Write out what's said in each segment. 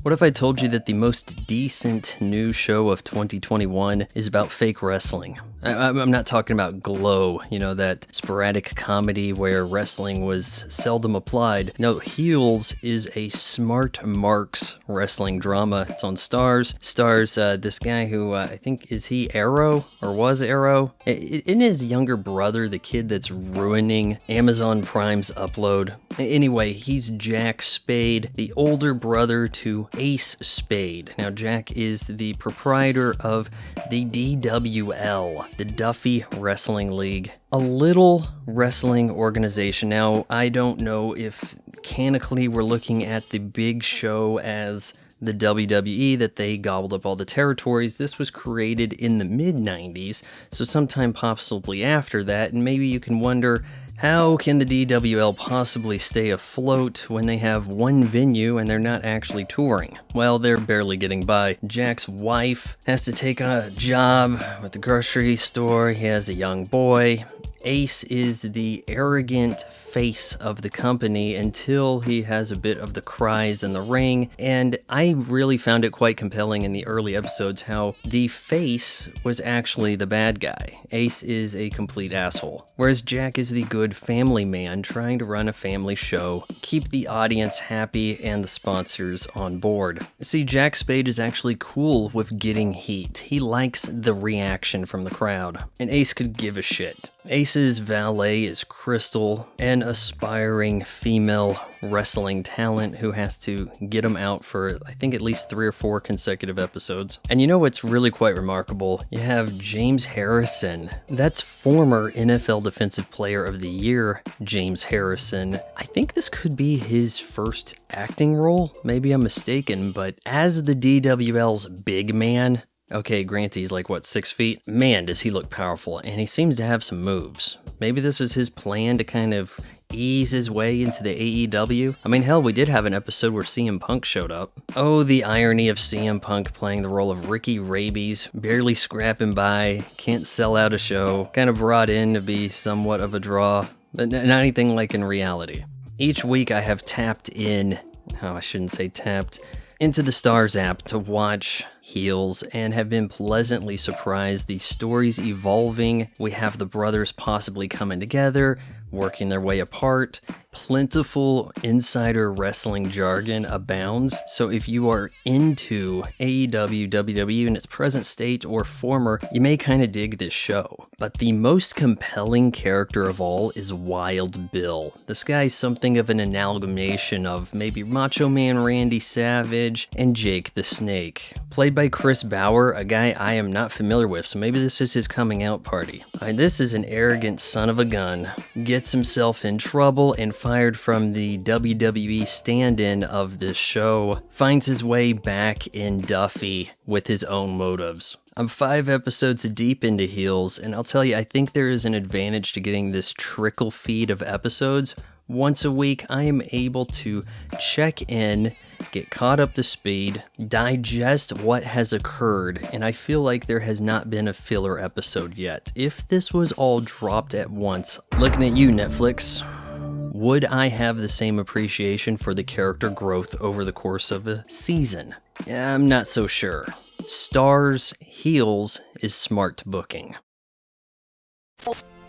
What if I told you that the most decent new show of 2021 is about fake wrestling? I'm not talking about Glow, that sporadic comedy where wrestling was seldom applied. No, Heels is a smart marks wrestling drama. It's on Starz. Stars this guy who I think, is he Arrow or was Arrow? In his younger brother, the kid that's ruining Amazon Prime's upload. Anyway, he's Jack Spade, the older brother to Ace Spade. Now, Jack is the proprietor of the DWL, the Duffy Wrestling League, a little wrestling organization. Now, I don't know if canonically we're looking at the big show as the WWE, that they gobbled up all the territories. This was created in the mid-90s, so sometime possibly after that, and maybe you can wonder, how can the DWL possibly stay afloat when they have one venue and they're not actually touring? Well, they're barely getting by. Jack's wife has to take on a job with the grocery store. He has a young boy. Ace is the arrogant face of the company until he has a bit of the cries in the ring, and I really found it quite compelling in the early episodes how the face was actually the bad guy. Ace is a complete asshole, whereas Jack is the good family man trying to run a family show, keep the audience happy and the sponsors on board. See, Jack Spade is actually cool with getting heat. He likes the reaction from the crowd, and Ace could give a shit. Ace's valet is Crystal, an aspiring female wrestling talent who has to get him out for, I think, at least 3 or 4 consecutive episodes. And you know what's really quite remarkable? You have James Harrison. That's former NFL Defensive Player of the Year, James Harrison. I think this could be his first acting role. Maybe I'm mistaken, but as the DWL's big man, okay, granted, he's like, 6 feet? Man, does he look powerful, and he seems to have some moves. Maybe this was his plan to kind of ease his way into the AEW. I mean, hell, we did have an episode where CM Punk showed up. Oh, the irony of CM Punk playing the role of Ricky Rabies, barely scrapping by, can't sell out a show, kind of brought in to be somewhat of a draw, but not anything like in reality. Each week I have tapped in, I shouldn't say tapped, into the Starz app to watch Heels and have been pleasantly surprised. The story's evolving. We have the brothers possibly coming together, working their way apart. Plentiful insider wrestling jargon abounds, so if you are into AEW, WWE in its present state or former, you may kind of dig this show. But the most compelling character of all is Wild Bill. This guy's something of an amalgamation of maybe Macho Man Randy Savage and Jake the Snake. Played by Chris Bauer, a guy I am not familiar with, so maybe this is his coming out party. This is an arrogant son of a gun, gets himself in trouble and fired from the WWE stand-in of this show, finds his way back in Duffy with his own motives. I'm 5 episodes deep into Heels, and I'll tell you, I think there is an advantage to getting this trickle feed of episodes. Once a week, I am able to check in, get caught up to speed, digest what has occurred, and I feel like there has not been a filler episode yet. If this was all dropped at once, looking at you, Netflix, would I have the same appreciation for the character growth over the course of a season? I'm not so sure. Starz Heels is smart booking.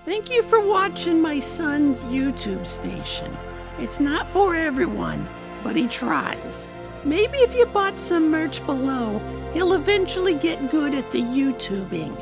Thank you for watching my son's YouTube station. It's not for everyone, but he tries. Maybe if you bought some merch below, he'll eventually get good at the YouTubing.